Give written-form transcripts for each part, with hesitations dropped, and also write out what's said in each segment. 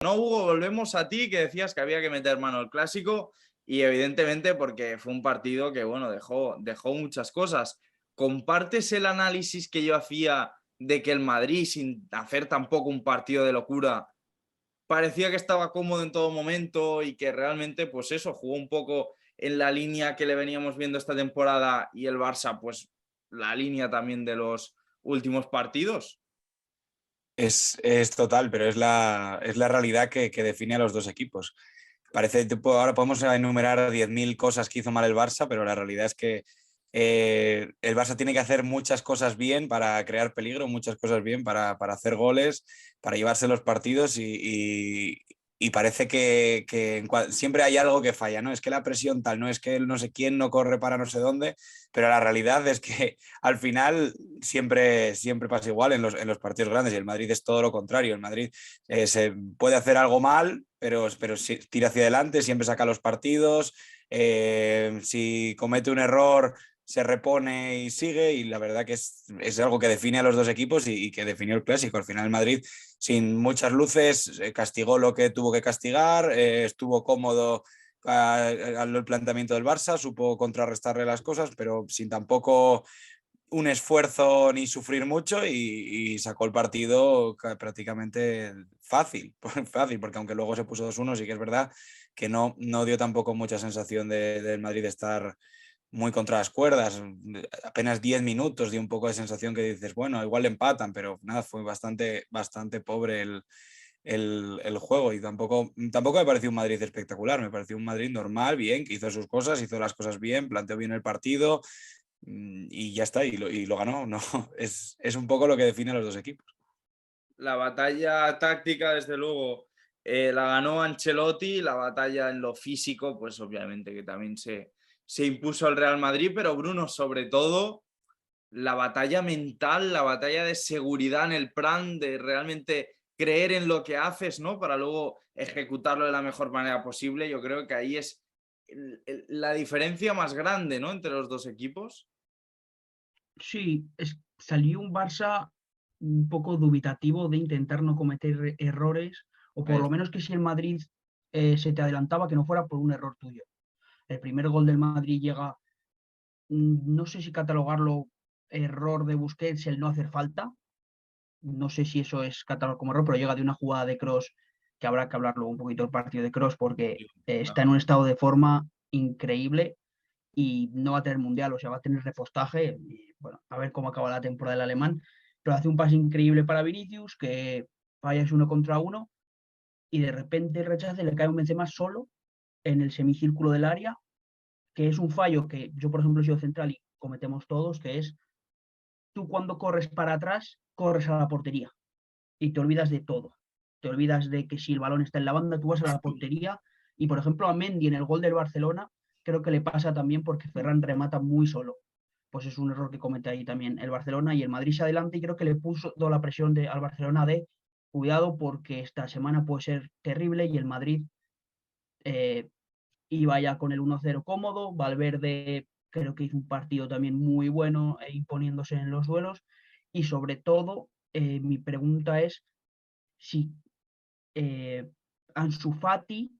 No, Hugo, volvemos a ti, que decías que había que meter mano al clásico y evidentemente porque fue un partido que, bueno, dejó muchas cosas. ¿Compartes el análisis que yo hacía de que el Madrid, sin hacer tampoco un partido de locura, parecía que estaba cómodo en todo momento y que realmente, pues eso, jugó un poco en la línea que le veníamos viendo esta temporada y el Barça, pues la línea también de los últimos partidos? Es total, pero es la realidad que define a los dos equipos. Parece, ahora podemos enumerar 10.000 cosas que hizo mal el Barça, pero la realidad es que el Barça tiene que hacer muchas cosas bien para crear peligro, muchas cosas bien para hacer goles, para llevarse los partidos y parece que siempre hay algo que falla, ¿no? Es que la presión tal, no es que no sé quién no corre para no sé dónde, pero la realidad es que al final siempre pasa igual en los partidos grandes y el Madrid es todo lo contrario. El Madrid se puede hacer algo mal, pero si tira hacia adelante, siempre saca los partidos. Si comete un error, se repone y sigue. Y la verdad que es algo que define a los dos equipos y que definió el clásico. Al final, el Madrid, sin muchas luces, castigó lo que tuvo que castigar, estuvo cómodo al planteamiento del Barça, supo contrarrestarle las cosas, pero sin tampoco un esfuerzo ni sufrir mucho y sacó el partido prácticamente fácil, fácil, porque aunque luego se puso 2-1, sí que es verdad que no dio tampoco mucha sensación del Madrid de estar muy contra las cuerdas. Apenas 10 minutos dio un poco de sensación que dices, bueno, igual le empatan, pero nada, fue bastante pobre el juego y tampoco me pareció un Madrid espectacular, me pareció un Madrid normal, bien, que hizo sus cosas, hizo las cosas bien, planteó bien el partido y ya está, y lo ganó, ¿no? Es un poco lo que define a los dos equipos. La batalla táctica, desde luego, la ganó Ancelotti, la batalla en lo físico, pues obviamente que también se impuso el Real Madrid, pero Bruno, sobre todo, la batalla mental, la batalla de seguridad en el plan, de realmente creer en lo que haces, ¿no? Para luego ejecutarlo de la mejor manera posible. Yo creo que ahí es la diferencia más grande, ¿no? Entre los dos equipos. Sí, salió un Barça un poco dubitativo de intentar no cometer errores, o por Ahí lo menos que si el Madrid se te adelantaba, que no fuera por un error tuyo. El primer gol del Madrid llega, no sé si catalogarlo error de Busquets, el no hacer falta. No sé si eso es catalogado como error, pero llega de una jugada de Cross, que habrá que hablarlo un poquito del partido de Cross, porque está en un estado de forma increíble y no va a tener mundial, o sea, va a tener repostaje. Y, bueno, a ver cómo acaba la temporada del alemán. Pero hace un pase increíble para Vinicius, que falla es 1 contra 1 y de repente el rechace le cae un Benzema solo en el semicírculo del área, que es un fallo que yo, por ejemplo, he sido central y cometemos todos, que es tú cuando corres para atrás, corres a la portería y te olvidas de todo. Te olvidas de que si el balón está en la banda, tú vas a la portería. Y, por ejemplo, a Mendy en el gol del Barcelona, creo que le pasa también porque Ferran remata muy solo. Pues es un error que comete ahí también el Barcelona y el Madrid se adelanta y creo que le puso toda la presión al Barcelona de cuidado porque esta semana puede ser terrible y el Madrid eh, iba ya con el 1-0 cómodo. Valverde creo que hizo un partido también muy bueno imponiéndose en los duelos y sobre todo mi pregunta es si Ansu Fati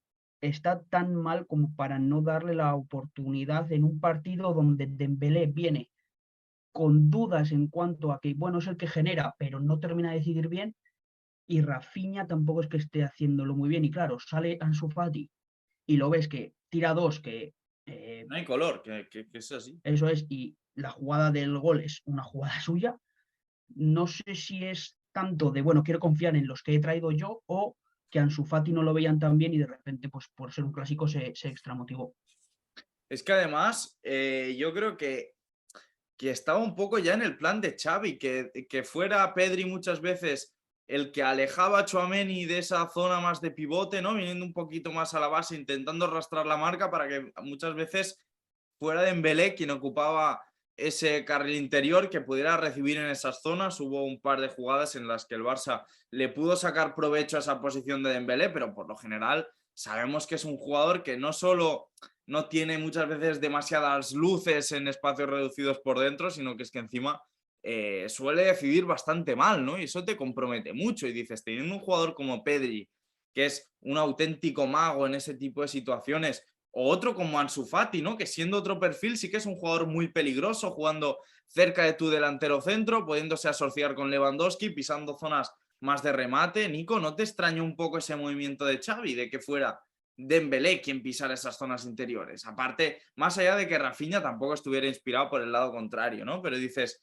está tan mal como para no darle la oportunidad en un partido donde Dembélé viene con dudas en cuanto a que, bueno, es el que genera, pero no termina de decidir bien, y Rafinha tampoco es que esté haciéndolo muy bien. Y claro, sale Ansu Fati y lo ves que tira dos, que no hay color, que es así. eso es, y la jugada del gol es una jugada suya. No sé si es tanto de, bueno, quiero confiar en los que he traído yo o que Ansu Fati no lo veían tan bien y de repente, pues por ser un clásico, se extramotivó. Es que además, yo creo que estaba un poco ya en el plan de Xavi, que fuera Pedri muchas veces el que alejaba a Tchouaméni de esa zona más de pivote, ¿no? Viniendo un poquito más a la base, intentando arrastrar la marca para que muchas veces fuera Dembélé quien ocupaba ese carril interior que pudiera recibir en esas zonas. Hubo un par de jugadas en las que el Barça le pudo sacar provecho a esa posición de Dembélé, pero por lo general sabemos que es un jugador que no solo no tiene muchas veces demasiadas luces en espacios reducidos por dentro, sino que es que encima suele decidir bastante mal, ¿no? Y eso te compromete mucho. Y dices, teniendo un jugador como Pedri, que es un auténtico mago en ese tipo de situaciones, o otro como Ansu Fati, ¿no? Que siendo otro perfil sí que es un jugador muy peligroso, jugando cerca de tu delantero centro, pudiéndose asociar con Lewandowski, pisando zonas más de remate. Nico, ¿no te extrañó un poco ese movimiento de Xavi, de que fuera Dembélé quien pisara esas zonas interiores? Aparte, más allá de que Rafinha tampoco estuviera inspirado por el lado contrario, ¿no? Pero dices,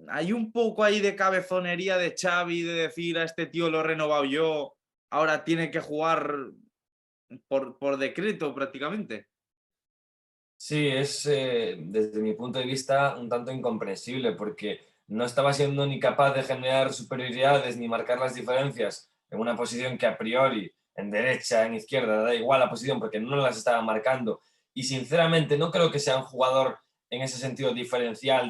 hay un poco ahí de cabezonería de Xavi, de decir a este tío lo he renovado yo, ahora tiene que jugar por decreto prácticamente. Sí, es desde mi punto de vista un tanto incomprensible porque no estaba siendo ni capaz de generar superioridades ni marcar las diferencias en una posición que a priori, en derecha, en izquierda, da igual la posición porque no las estaba marcando. Y sinceramente no creo que sea un jugador en ese sentido diferencial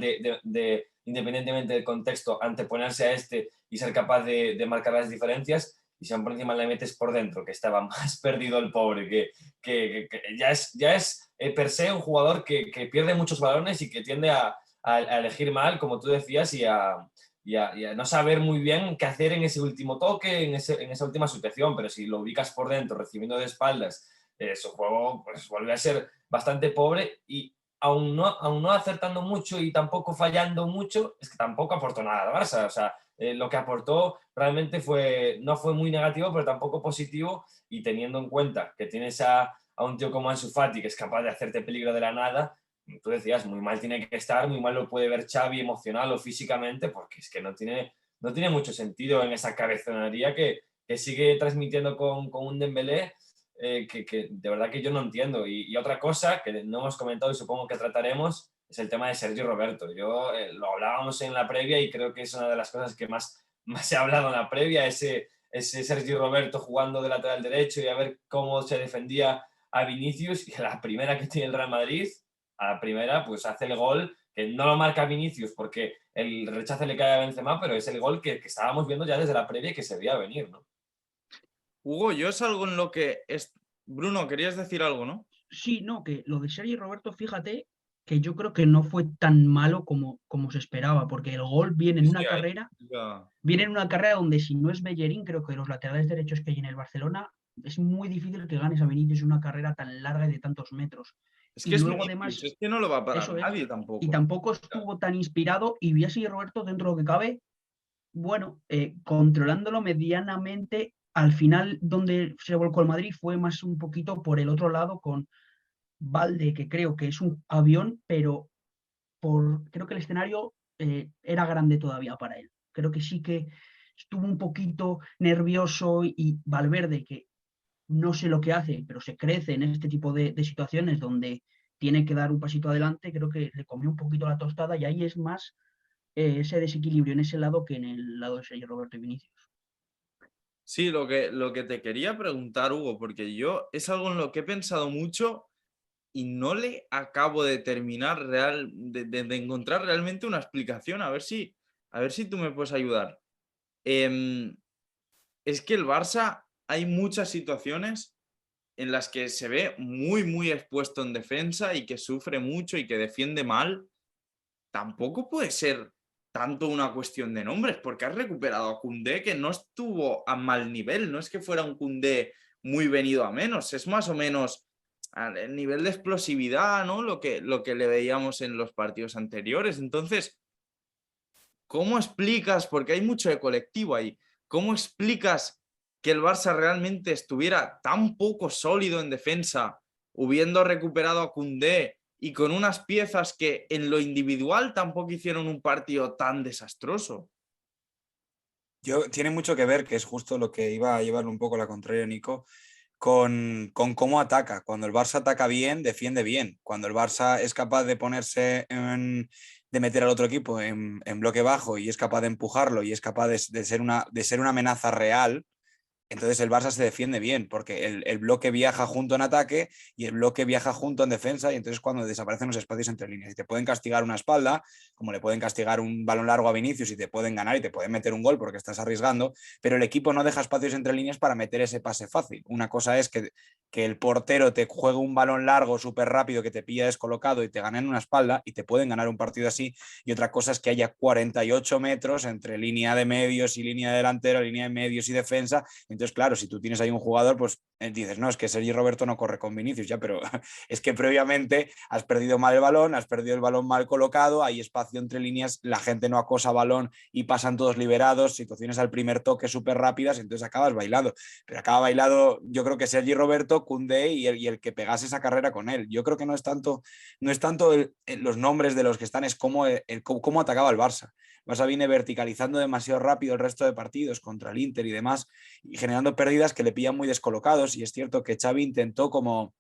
independientemente del contexto, anteponerse a este y ser capaz de marcar las diferencias. Y si aún por encima le metes por dentro, que estaba más perdido el pobre, que ya es per se un jugador que pierde muchos balones y que tiende a elegir mal, como tú decías, y a no saber muy bien qué hacer en ese último toque, en esa última situación, pero si lo ubicas por dentro, recibiendo de espaldas, su juego pues, vuelve a ser bastante pobre y aún no acertando mucho y tampoco fallando mucho, es que tampoco aportó nada al Barça. O sea, lo que aportó realmente no fue muy negativo, pero tampoco positivo, y teniendo en cuenta que tienes a un tío como Ansu Fati, que es capaz de hacerte peligro de la nada, tú decías, muy mal tiene que estar, muy mal lo puede ver Xavi emocional o físicamente, porque es que no tiene mucho sentido en esa cabezonería que sigue transmitiendo con un Dembélé que de verdad que yo no entiendo. Y otra cosa que no hemos comentado y supongo que trataremos es el tema de Sergi Roberto. Yo lo hablábamos en la previa y creo que es una de las cosas que más se ha hablado en la previa, ese Sergi Roberto jugando de lateral derecho y a ver cómo se defendía a Vinicius, y a la primera que tiene el Real Madrid, a la primera pues hace el gol, que no lo marca Vinicius porque el rechace le cae a Benzema, pero es el gol que estábamos viendo ya desde la previa y que se veía venir, ¿no? Hugo, yo es algo en lo que... Bruno, querías decir algo, ¿no? Sí, no, que lo de Sergi Roberto, fíjate que yo creo que no fue tan malo como se esperaba, porque el gol viene en Sí, una sí, ahí carrera, ya. viene en una carrera donde si no es Bellerín, creo que los laterales derechos que hay en el Barcelona, es muy difícil que ganes a Vinicius una carrera tan larga y de tantos metros. Es que Y es luego Vinicius, además, es que no lo va a parar eso es, nadie y tampoco. tampoco estuvo tan inspirado y vi a Sergi Roberto dentro de lo que cabe, bueno, controlándolo medianamente. Al final, donde se volcó el Madrid fue más un poquito por el otro lado con Valde, que creo que es un avión, pero creo que el escenario era grande todavía para él. Creo que sí que estuvo un poquito nervioso y Valverde, que no sé lo que hace, pero se crece en este tipo de situaciones donde tiene que dar un pasito adelante, creo que le comió un poquito la tostada y ahí es más ese desequilibrio en ese lado que en el lado de Sergio Roberto y Vinicius. Sí, lo que te quería preguntar, Hugo, porque yo es algo en lo que he pensado mucho y no le acabo de terminar de encontrar realmente una explicación. A ver si tú me puedes ayudar. Em, es que el Barça hay muchas situaciones en las que se ve muy, muy expuesto en defensa y que sufre mucho y que defiende mal. Tampoco puede ser tanto una cuestión de nombres, porque has recuperado a Koundé, que no estuvo a mal nivel, no es que fuera un Koundé muy venido a menos, es más o menos el nivel de explosividad, ¿no? Lo que le veíamos en los partidos anteriores. Entonces, ¿cómo explicas? Porque hay mucho de colectivo ahí. ¿Cómo explicas que el Barça realmente estuviera tan poco sólido en defensa, habiendo recuperado a Koundé y con unas piezas que en lo individual tampoco hicieron un partido tan desastroso? Tiene mucho que ver, que es justo lo que iba a llevarle un poco la contraria, Nico, con cómo ataca. Cuando el Barça ataca bien, defiende bien. Cuando el Barça es capaz de de meter al otro equipo en bloque bajo y es capaz de empujarlo y es capaz de ser una amenaza real, entonces el Barça se defiende bien, porque el bloque viaja junto en ataque y el bloque viaja junto en defensa, y entonces cuando desaparecen los espacios entre líneas y te pueden castigar una espalda, como le pueden castigar un balón largo a Vinicius y te pueden ganar y te pueden meter un gol porque estás arriesgando, pero el equipo no deja espacios entre líneas para meter ese pase fácil. Una cosa es que que el portero te juegue un balón largo súper rápido que te pilla descolocado y te gana en una espalda, y te pueden ganar un partido así, y otra cosa es que haya 48 metros entre línea de medios y línea de delantero, línea de medios y defensa. Entonces, claro, si tú tienes ahí un jugador, pues dices, no, es que Sergi Roberto no corre con Vinicius, ya, pero es que previamente has perdido mal el balón, has perdido el balón mal colocado, hay espacio entre líneas, la gente no acosa balón y pasan todos liberados, situaciones al primer toque súper rápidas, entonces acabas bailando. Pero acaba bailado, yo creo que Sergi Roberto, Koundé y el que pegase esa carrera con él. Yo creo que no es tanto los nombres de los que están, es cómo atacaba el Barça. El Barça viene verticalizando demasiado rápido el resto de partidos contra el Inter y demás, y generando pérdidas que le pillan muy descolocados. Y es cierto que Xavi intentó como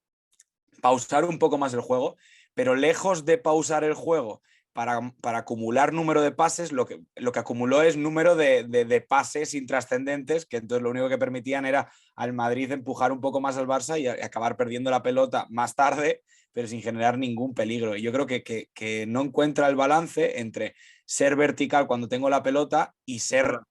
pausar un poco más el juego, pero lejos de pausar el juego para acumular número de pases, lo que acumuló es número de pases intrascendentes, que entonces lo único que permitían era al Madrid empujar un poco más al Barça y acabar perdiendo la pelota más tarde, pero sin generar ningún peligro. Y yo creo que no encuentra el balance entre ser vertical cuando tengo la pelota y ser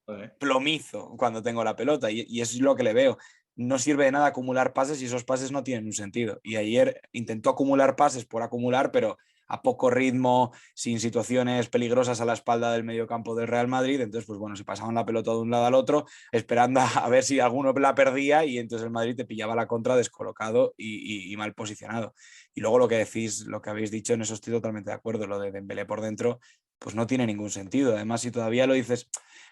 plomizo cuando tengo la pelota, y eso es lo que le veo. No sirve de nada acumular pases y esos pases no tienen un sentido. Y ayer intentó acumular pases por acumular, pero a poco ritmo, sin situaciones peligrosas a la espalda del mediocampo del Real Madrid. Entonces, pues bueno, se pasaban la pelota de un lado al otro, esperando a ver si alguno la perdía, y entonces el Madrid te pillaba la contra descolocado y mal posicionado. Y luego lo que decís, lo que habéis dicho, en eso estoy totalmente de acuerdo, lo de Dembélé por dentro, pues no tiene ningún sentido. Además, si todavía lo dices,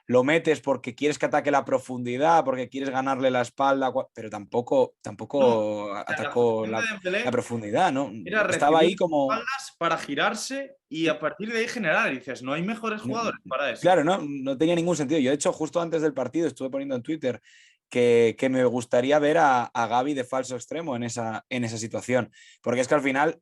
lo metes porque quieres que ataque la profundidad, porque quieres ganarle la espalda, pero tampoco No, atacó función de la Dembélé profundidad, ¿no? era Estaba recibir ahí como... espaldas para girarse y a partir de ahí generar. Y dices, no hay mejores jugadores para eso. Claro, no tenía ningún sentido. Yo, de hecho, justo antes del partido estuve poniendo en Twitter que me gustaría ver a Gavi de falso extremo en esa situación, porque es que al final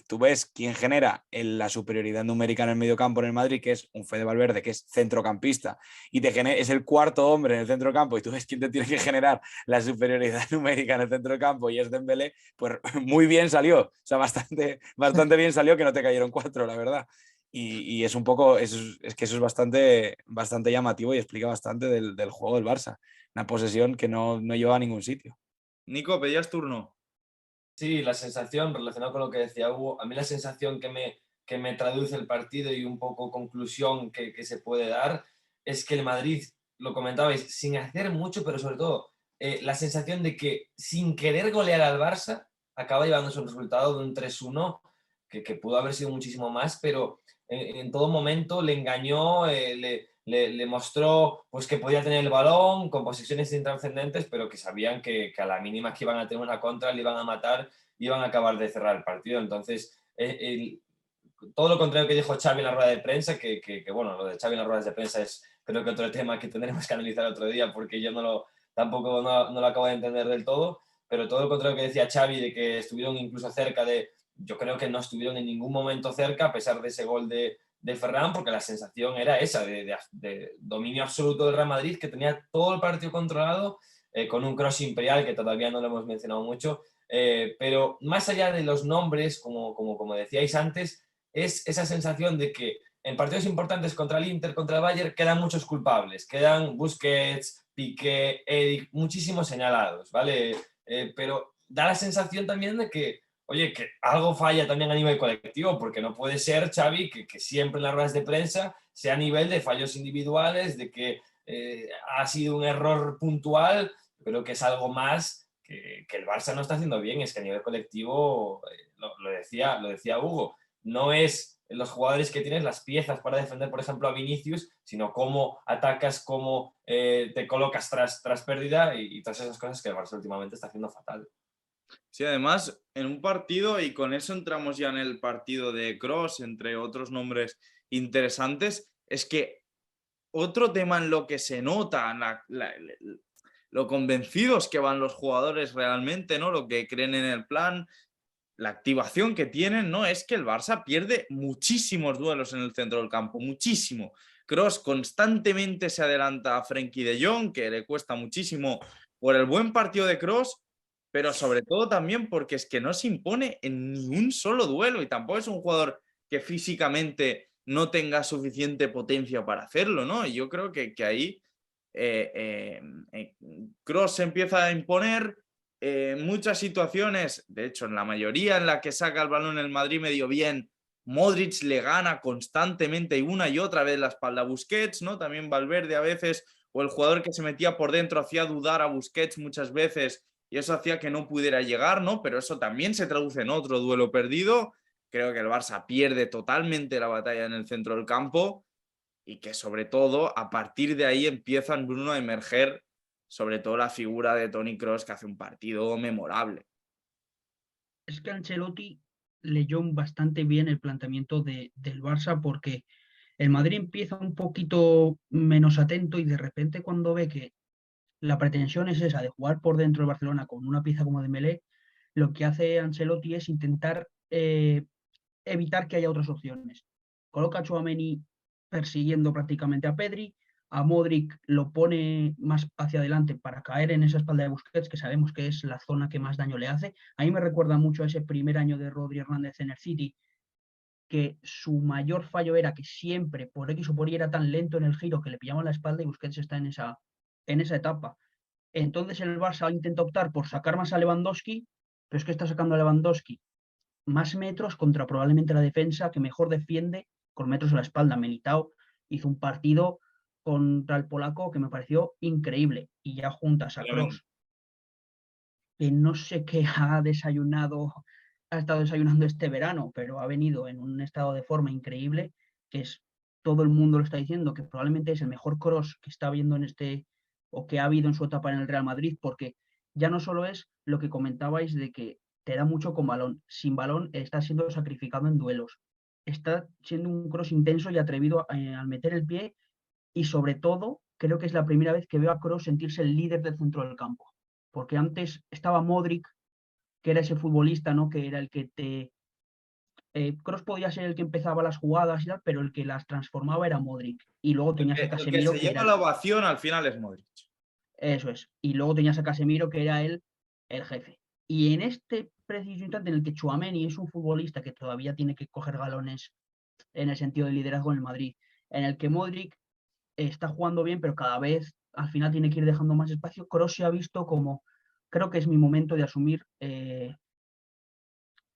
tú ves quién genera la superioridad numérica en el mediocampo en el Madrid, que es un Fede Valverde, que es centrocampista, y es el cuarto hombre en el centrocampo, y tú ves quién te tiene que generar la superioridad numérica en el centrocampo, y es Dembélé. Pues muy bien salió, o sea, bastante bien salió, que no te cayeron 4, la verdad. Y es un poco, es que eso es bastante llamativo y explica bastante del juego del Barça. Una posesión que no lleva a ningún sitio. Nico, pedías turno. Sí, la sensación, relacionado con lo que decía Hugo, a mí la sensación que me traduce el partido y un poco conclusión que se puede dar es que el Madrid, lo comentabais, sin hacer mucho, pero sobre todo la sensación de que sin querer golear al Barça, acaba llevándose un resultado de un 3-1 que pudo haber sido muchísimo más, pero en todo momento le engañó, le mostró pues, que podía tener el balón con posiciones intrascendentes, pero que sabían que a la mínima que iban a tener una contra, le iban a matar, iban a acabar de cerrar el partido. Entonces, todo lo contrario que dijo Xavi en la rueda de prensa, que bueno, lo de Xavi en las ruedas de prensa es creo que otro tema que tendremos que analizar otro día, porque yo tampoco no lo acabo de entender del todo, pero todo lo contrario que decía Xavi, de que estuvieron incluso cerca yo creo que no estuvieron en ningún momento cerca, a pesar de ese gol de Ferran, porque la sensación era esa, de dominio absoluto del Real Madrid, que tenía todo el partido controlado, con un cross imperial que todavía no lo hemos mencionado mucho, pero más allá de los nombres, como decíais antes, es esa sensación de que en partidos importantes contra el Inter, contra el Bayern, quedan muchos culpables, quedan Busquets, Piqué, Eric, muchísimos señalados, ¿vale? Pero da la sensación también de que oye, que algo falla también a nivel colectivo, porque no puede ser, Xavi, que siempre en las ruedas de prensa sea a nivel de fallos individuales, de que ha sido un error puntual, pero que es algo más que el Barça no está haciendo bien, es que a nivel colectivo, lo decía Hugo, no es los jugadores que tienes, las piezas para defender, por ejemplo, a Vinicius, sino cómo atacas, cómo te colocas tras pérdida y todas esas cosas que el Barça últimamente está haciendo fatal. Sí, además, en un partido, y con eso entramos ya en el partido de Kroos, entre otros nombres interesantes, es que otro tema en lo que se nota, lo convencidos que van los jugadores realmente, ¿no? Lo que creen en el plan, la activación que tienen, ¿no? Es que el Barça pierde muchísimos duelos en el centro del campo, muchísimo. Kroos constantemente se adelanta a Frenkie de Jong, que le cuesta muchísimo por el buen partido de Kroos, pero sobre todo también porque es que no se impone en ni un solo duelo y tampoco es un jugador que físicamente no tenga suficiente potencia para hacerlo, ¿no? Y yo creo que ahí Kroos se empieza a imponer, muchas situaciones, de hecho en la mayoría en la que saca el balón el Madrid medio bien, Modric le gana constantemente y una y otra vez la espalda a Busquets, ¿no? También Valverde a veces, o el jugador que se metía por dentro hacía dudar a Busquets muchas veces y eso hacía que no pudiera llegar, ¿no? Pero eso también se traduce en otro duelo perdido. Creo que el Barça pierde totalmente la batalla en el centro del campo y que sobre todo a partir de ahí empiezan, Bruno, a emerger sobre todo la figura de Toni Kroos, que hace un partido memorable. Es que Ancelotti leyó bastante bien el planteamiento del Barça porque el Madrid empieza un poquito menos atento y de repente cuando ve que la pretensión es esa de jugar por dentro del Barcelona con una pieza como Dembélé, lo que hace Ancelotti es intentar evitar que haya otras opciones. Coloca a Tchouaméni persiguiendo prácticamente a Pedri, a Modric lo pone más hacia adelante para caer en esa espalda de Busquets, que sabemos que es la zona que más daño le hace. A mí me recuerda mucho a ese primer año de Rodri Hernández en el City, que su mayor fallo era que siempre, por X o por Y, era tan lento en el giro que le pillaban la espalda y Busquets está en esa etapa. Entonces el Barça intenta optar por sacar más a Lewandowski, pero es que está sacando a Lewandowski más metros contra probablemente la defensa que mejor defiende con metros a la espalda. Militao hizo un partido contra el polaco que me pareció increíble. Y ya juntas a Kroos, que no sé qué ha estado desayunando este verano, pero ha venido en un estado de forma increíble, que es, todo el mundo lo está diciendo, que probablemente es el mejor Kroos que está viendo o que ha habido en su etapa en el Real Madrid, porque ya no solo es lo que comentabais de que te da mucho con balón, sin balón está siendo sacrificado en duelos, está siendo un Kroos intenso y atrevido al meter el pie y sobre todo creo que es la primera vez que veo a Kroos sentirse el líder del centro del campo, porque antes estaba Modric, que era ese futbolista, ¿no? Que era el que Kroos podía ser el que empezaba las jugadas y tal, pero el que las transformaba era Modric. Y luego tenías a El que Casemiro, se que lleva era la ovación al final es Modric. Eso es. Y luego tenías a Casemiro, que era el jefe. Y en este preciso instante en el que Tchouaméni es un futbolista que todavía tiene que coger galones en el sentido de liderazgo en el Madrid, en el que Modric está jugando bien, pero cada vez al final tiene que ir dejando más espacio, Kroos se ha visto como, creo que es mi momento de asumir,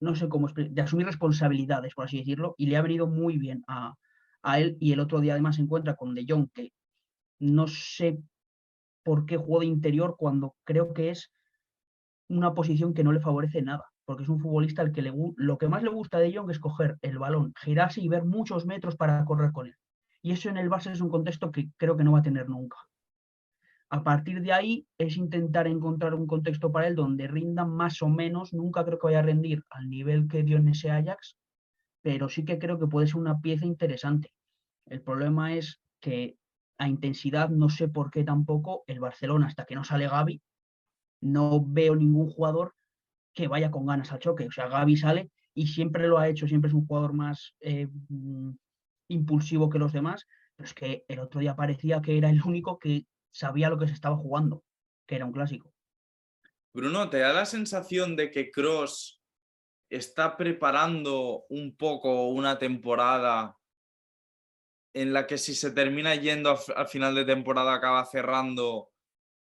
no sé cómo, de asumir responsabilidades, por así decirlo, y le ha venido muy bien a él. Y el otro día además se encuentra con De Jong, que no sé por qué jugó de interior cuando creo que es una posición que no le favorece nada, porque es un futbolista al que lo que más le gusta de Jong es coger el balón, girarse y ver muchos metros para correr con él. Y eso en el Barça es un contexto que creo que no va a tener nunca. A partir de ahí es intentar encontrar un contexto para él donde rinda más o menos, nunca creo que vaya a rendir al nivel que dio en ese Ajax, pero sí que creo que puede ser una pieza interesante. El problema es que a intensidad no sé por qué tampoco el Barcelona, hasta que no sale Gavi, no veo ningún jugador que vaya con ganas al choque. O sea, Gavi sale y siempre lo ha hecho, siempre es un jugador más impulsivo que los demás, pero es que el otro día parecía que era el único que sabía lo que se estaba jugando, que era un clásico. Bruno, ¿te da la sensación de que Kroos está preparando un poco una temporada en la que si se termina yendo al final de temporada acaba cerrando,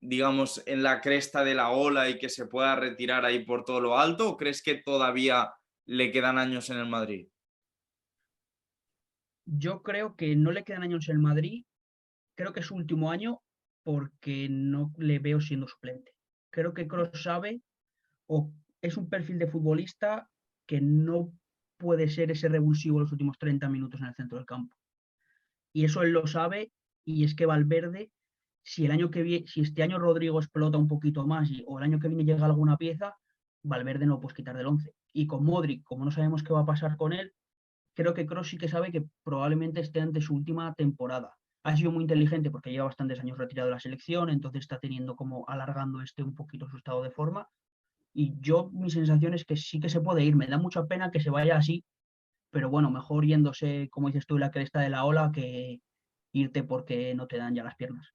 digamos, en la cresta de la ola y que se pueda retirar ahí por todo lo alto? ¿O crees que todavía le quedan años en el Madrid? Yo creo que no le quedan años en Madrid, creo que es su último año porque no le veo siendo suplente. Creo que Kroos sabe o es un perfil de futbolista que no puede ser ese revulsivo los últimos 30 minutos en el centro del campo. Y eso él lo sabe, y es que Valverde, si este año Rodrigo explota un poquito más o el año que viene llega alguna pieza, Valverde no lo puedes quitar del 11. Y con Modric, como no sabemos qué va a pasar con él, creo que Kroos sí que sabe que probablemente esté ante su última temporada. Ha sido muy inteligente porque lleva bastantes años retirado de la selección, entonces está teniendo como alargando un poquito su estado de forma. Y mi sensación es que sí que se puede ir. Me da mucha pena que se vaya así, pero bueno, mejor yéndose, como dices tú, la cresta de la ola que irte porque no te dan ya las piernas.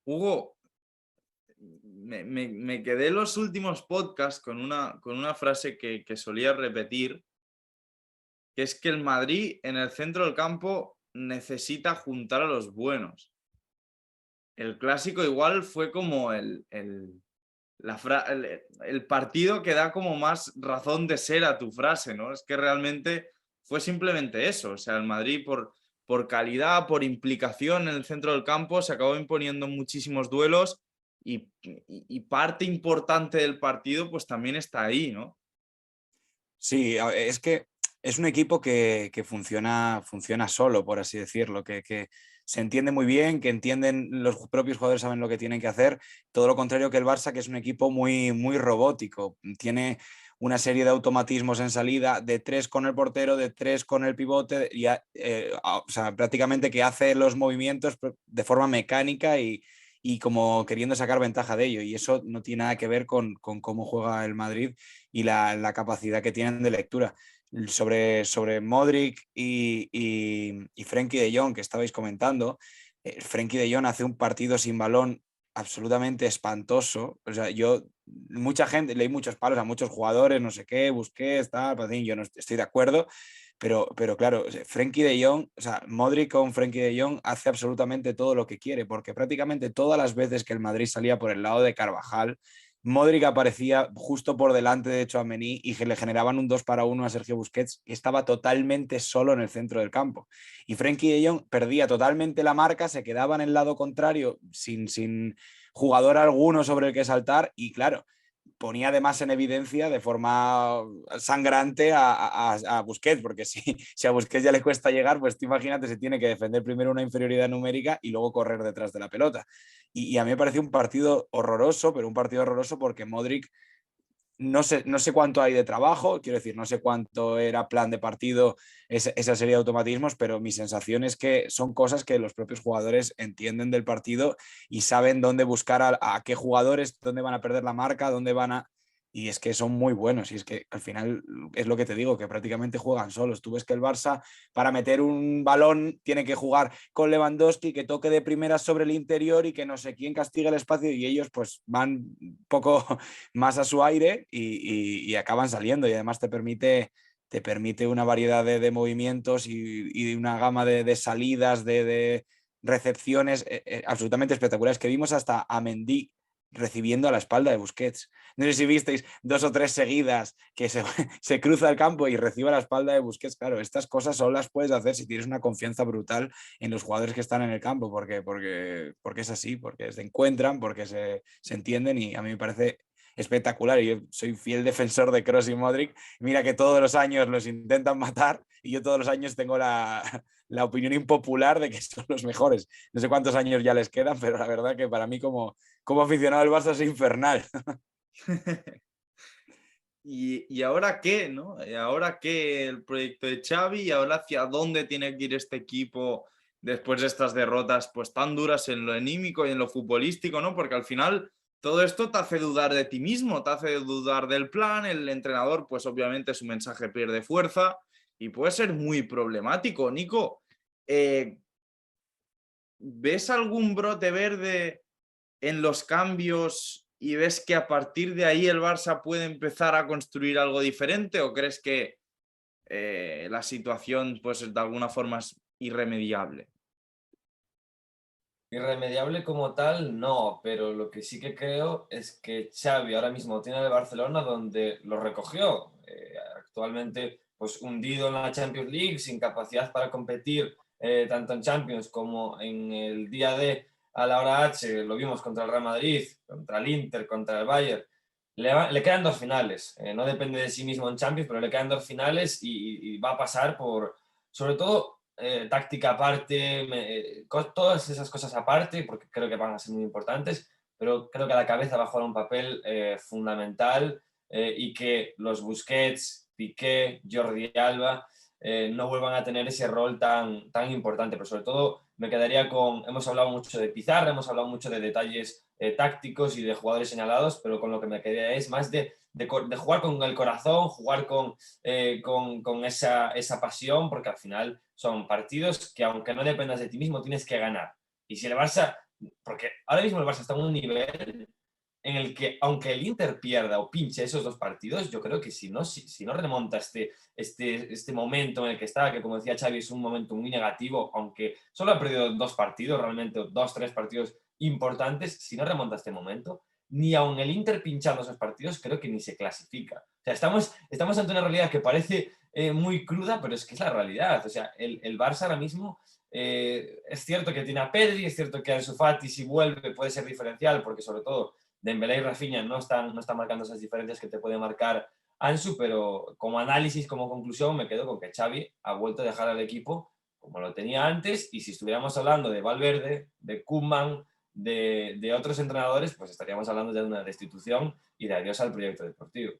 Hugo, me quedé en los últimos podcasts con una frase que solía repetir, que es que el Madrid en el centro del campo necesita juntar a los buenos. El clásico igual fue como el partido que da como más razón de ser a tu frase, ¿no? Es que realmente fue simplemente eso. O sea, el Madrid por calidad, por implicación en el centro del campo, se acabó imponiendo en muchísimos duelos y parte importante del partido pues también está ahí, ¿no? Sí, es que es un equipo que funciona solo, por así decirlo, que se entiende muy bien, que entienden, los propios jugadores saben lo que tienen que hacer, todo lo contrario que el Barça, que es un equipo muy robótico. Tiene una serie de automatismos en salida, de 3 con el portero, de 3 con el pivote, o sea, prácticamente que hace los movimientos de forma mecánica y como queriendo sacar ventaja de ello. Y eso no tiene nada que ver con cómo juega el Madrid y la capacidad que tienen de lectura. Sobre Modric y Frenkie de Jong, que estabais comentando, Frenkie de Jong hace un partido sin balón absolutamente espantoso. O sea, mucha gente, leí muchos palos a muchos jugadores, no sé qué, Busquets, tal, yo no estoy de acuerdo, pero claro, Frenkie de Jong, o sea, Modric con Frenkie de Jong hace absolutamente todo lo que quiere, porque prácticamente todas las veces que el Madrid salía por el lado de Carvajal, Modric aparecía justo por delante de Tchouaméni y le generaban un 2-1 a Sergio Busquets, que estaba totalmente solo en el centro del campo. Y Frenkie de Jong perdía totalmente la marca, se quedaba en el lado contrario sin jugador alguno sobre el que saltar y claro, ponía además en evidencia de forma sangrante a Busquets, porque si a Busquets ya le cuesta llegar, pues tú imagínate, se tiene que defender primero una inferioridad numérica y luego correr detrás de la pelota. Y a mí me pareció un partido horroroso, pero un partido horroroso porque Modric no sé cuánto hay de trabajo, quiero decir, no sé cuánto era plan de partido esa serie de automatismos, pero mi sensación es que son cosas que los propios jugadores entienden del partido y saben dónde buscar a qué jugadores, dónde van a perder la marca, dónde van a... Y es que son muy buenos y es que al final es lo que te digo, que prácticamente juegan solos. Tú ves que el Barça para meter un balón tiene que jugar con Lewandowski, que toque de primeras sobre el interior y que no sé quién castigue el espacio y ellos pues van un poco más a su aire y acaban saliendo y además te permite una variedad de movimientos y una gama de salidas, de recepciones absolutamente espectaculares que vimos hasta a Mendy recibiendo a la espalda de Busquets. No sé si visteis 2 o 3 seguidas que se cruza el campo y recibe a la espalda de Busquets. Claro, estas cosas solo las puedes hacer si tienes una confianza brutal en los jugadores que están en el campo, porque es así, porque se encuentran, porque se entienden y a mí me parece espectacular. Y yo soy fiel defensor de Kroos y Modric. Mira que todos los años los intentan matar y yo todos los años tengo la opinión impopular de que son los mejores. No sé cuántos años ya les quedan, pero la verdad que para mí como aficionado al Barça es infernal. ¿Y ahora qué, no? ¿Y ahora qué el proyecto de Xavi? ¿Y ahora hacia dónde tiene que ir este equipo después de estas derrotas pues tan duras en lo anímico y en lo futbolístico, ¿no? Porque al final todo esto te hace dudar de ti mismo, te hace dudar del plan, el entrenador pues obviamente su mensaje pierde fuerza y puede ser muy problemático. Nico, ¿ves algún brote verde en los cambios y ves que a partir de ahí el Barça puede empezar a construir algo diferente o crees que la situación pues de alguna forma es irremediable? Irremediable como tal, no, pero lo que sí que creo es que Xavi ahora mismo tiene el Barcelona donde lo recogió. Actualmente, pues hundido en la Champions League, sin capacidad para competir tanto en Champions como en el día D a la hora H, lo vimos contra el Real Madrid, contra el Inter, contra el Bayern. Le quedan 2 finales, no depende de sí mismo en Champions, pero le quedan 2 finales y va a pasar por, sobre todo, táctica aparte, todas esas cosas aparte, porque creo que van a ser muy importantes, pero creo que a la cabeza va a jugar un papel fundamental y que los Busquets, Piqué, Jordi Alba no vuelvan a tener ese rol tan importante, pero sobre todo me quedaría con, hemos hablado mucho de pizarra, hemos hablado mucho de detalles tácticos y de jugadores señalados, pero con lo que me quedaría es más de jugar con el corazón, jugar con esa pasión, porque al final son partidos que aunque no dependas de ti mismo, tienes que ganar. Y si el Barça, porque ahora mismo el Barça está en un nivel en el que, aunque el Inter pierda o pinche esos 2 partidos, yo creo que si no remonta este momento en el que está, que como decía Xavi es un momento muy negativo, aunque solo ha perdido 2 partidos, realmente 2, 3 partidos importantes, si no remonta este momento, ni aun el Inter pinchando esos partidos, creo que ni se clasifica. O sea, estamos ante una realidad que parece muy cruda, pero es que es la realidad. O sea, el Barça ahora mismo es cierto que tiene a Pedri, es cierto que Ansu Fati si vuelve puede ser diferencial, porque sobre todo Dembélé y Rafinha no están marcando esas diferencias que te puede marcar Ansu, pero como análisis, como conclusión, me quedo con que Xavi ha vuelto a dejar al equipo como lo tenía antes, y si estuviéramos hablando de Valverde, de Koeman, de otros entrenadores, pues estaríamos hablando ya de una destitución y de adiós al proyecto deportivo.